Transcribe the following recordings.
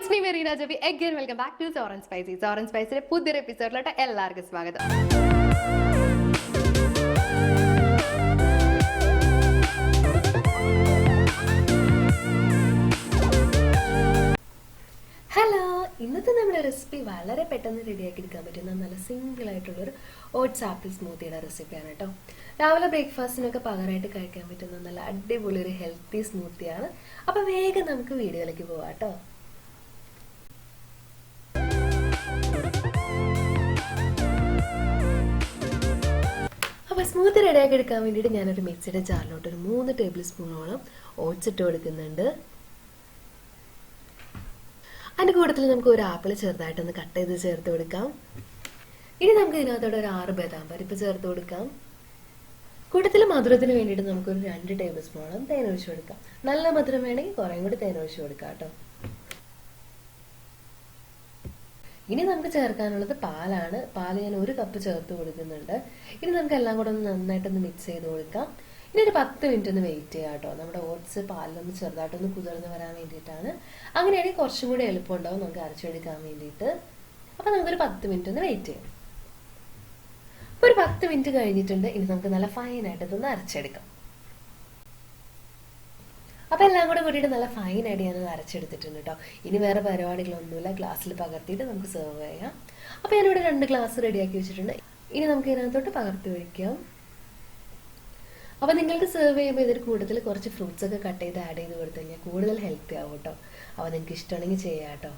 It's me Mereena Joby. Again, welcome back to Orange Spicy. Orange Spicy പുതിയൊരു എപ്പിസോഡിലോട്ട് എല്ലാവർക്കും സ്വാഗതം. Hello, ഇന്നത്തെ നമ്മുടെ റെസിപ്പി വളരെ പെട്ടെന്ന് റെഡിയാക്കി എടുക്കാൻ പറ്റുന്ന നല്ല സിമ്പിൾ ആയിട്ടുള്ളൊരു ഓട്സ് ആപ്പിൾ സ്മൂത്തിയുടെ റെസിപ്പിയാണ് കേട്ടോ. രാവിലെ ബ്രേക്ക്ഫാസ്റ്റിനൊക്കെ പകരമായിട്ട് കഴിക്കാൻ പറ്റുന്ന നല്ല അടിപൊളി ഒരു ഹെൽത്തി സ്മൂത്തിയാണ്. അപ്പോൾ വേഗം നമുക്ക് വീഡിയോയിലേക്ക് പോവാം കേട്ടോ. അപ്പോൾ സ്മൂത്തി റെഡിയാക്കി എടുക്കാൻ വേണ്ടിയിട്ട് ഞാനൊരു മിക്സിയുടെ ജാറിലോട്ട് ഒരു 3 ടേബിൾ സ്പൂണോളം ഓട്സ് ഇട്ട് കൊടുക്കുന്നുണ്ട്. അതിൻ്റെ കൂട്ടത്തിൽ നമുക്ക് ഒരു ആപ്പിൾ ചെറുതായിട്ടൊന്ന് കട്ട് ചെയ്ത് ചേർത്ത് കൊടുക്കാം. ഇനി നമുക്ക് ഇതിനകത്തോടെ ഒരു 6 ബദാം പരിപ്പ് ചേർത്ത് കൊടുക്കാം. കൂട്ടത്തിൽ മധുരത്തിന് വേണ്ടിയിട്ട് നമുക്കൊരു 2 ടേബിൾ സ്പൂണോളം തേൻ ഒഴിച്ചു കൊടുക്കാം. നല്ല മധുരം വേണമെങ്കിൽ കുറേയും കൂടി തേൻ ഒഴിച്ചു കൊടുക്കാം കേട്ടോ. ഇനി നമുക്ക് ചേർക്കാനുള്ളത് പാലാണ്. പാല് ഞാൻ 1 കപ്പ് ചേർത്ത് കൊടുക്കുന്നുണ്ട്. ഇനി നമുക്ക് എല്ലാം കൂടെ ഒന്ന് നന്നായിട്ടൊന്ന് മിക്സ് ചെയ്ത് കൊടുക്കാം. ഇനി ഒരു 10 മിനിറ്റ് ഒന്ന് വെയിറ്റ് ചെയ്യാം കേട്ടോ. നമ്മുടെ ഓട്സ് പാലിലൊന്ന് ചെറുതായിട്ടൊന്ന് കുതിർന്ന് വരാൻ വേണ്ടിയിട്ടാണ്. അങ്ങനെയാണെങ്കിൽ കുറച്ചും കൂടി എളുപ്പമുണ്ടാവും നമുക്ക് അരച്ചെടുക്കാൻ വേണ്ടിയിട്ട്. അപ്പം നമുക്കൊരു 10 മിനിറ്റ് ഒന്ന് വെയിറ്റ് ചെയ്യാം. അപ്പോൾ ഒരു 10 മിനിറ്റ് കഴിഞ്ഞിട്ടുണ്ട്. ഇനി നമുക്ക് നല്ല ഫൈനായിട്ട് ഇതൊന്ന് അരച്ചെടുക്കാം. അപ്പോൾ എല്ലാം കൂടെ കൂട്ടിയിട്ട് നല്ല ഫൈനായിട്ട് ഞാനത് അരച്ചെടുത്തിട്ടുണ്ട് കേട്ടോ. ഇനി വേറെ പരിപാടികളൊന്നുമില്ല. ഗ്ലാസ്സിൽ പകർത്തിയിട്ട് നമുക്ക് സെർവ് ചെയ്യാം. അപ്പോൾ ഞാനിവിടെ 2 ഗ്ലാസ് റെഡിയാക്കി വെച്ചിട്ടുണ്ട്. ഇനി നമുക്ക് ഇതിനകത്തോട്ട് പകർത്തി ഒഴിക്കാം. അപ്പോൾ നിങ്ങൾക്ക് സെർവ് ചെയ്യുമ്പോൾ ഇതിൽ കൂടുതൽ കുറച്ച് ഫ്രൂട്ട്സ് ഒക്കെ കട്ട് ചെയ്ത് ആഡ് ചെയ്ത് കൊടുത്തു കഴിഞ്ഞാൽ കൂടുതൽ ഹെൽത്തി ആവും കേട്ടോ. അപ്പോൾ നിങ്ങൾക്ക് ഇഷ്ടമാണെങ്കിൽ ചെയ്യാം കേട്ടോ.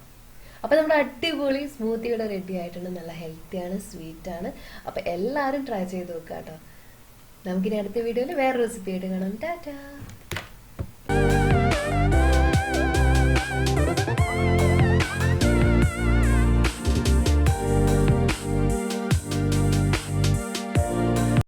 അപ്പോൾ നമ്മുടെ അടിപൊളി സ്മൂത്തി ഇവിടെ റെഡി ആയിട്ടുണ്ട്. നല്ല ഹെൽത്തിയാണ്, സ്വീറ്റാണ്. അപ്പോൾ എല്ലാവരും ട്രൈ ചെയ്ത് നോക്കുക കേട്ടോ. നമുക്കിനി അടുത്ത വീഡിയോയിൽ വേറെ റെസിപ്പി ആയിട്ട് കാണാം. ടാറ്റാ.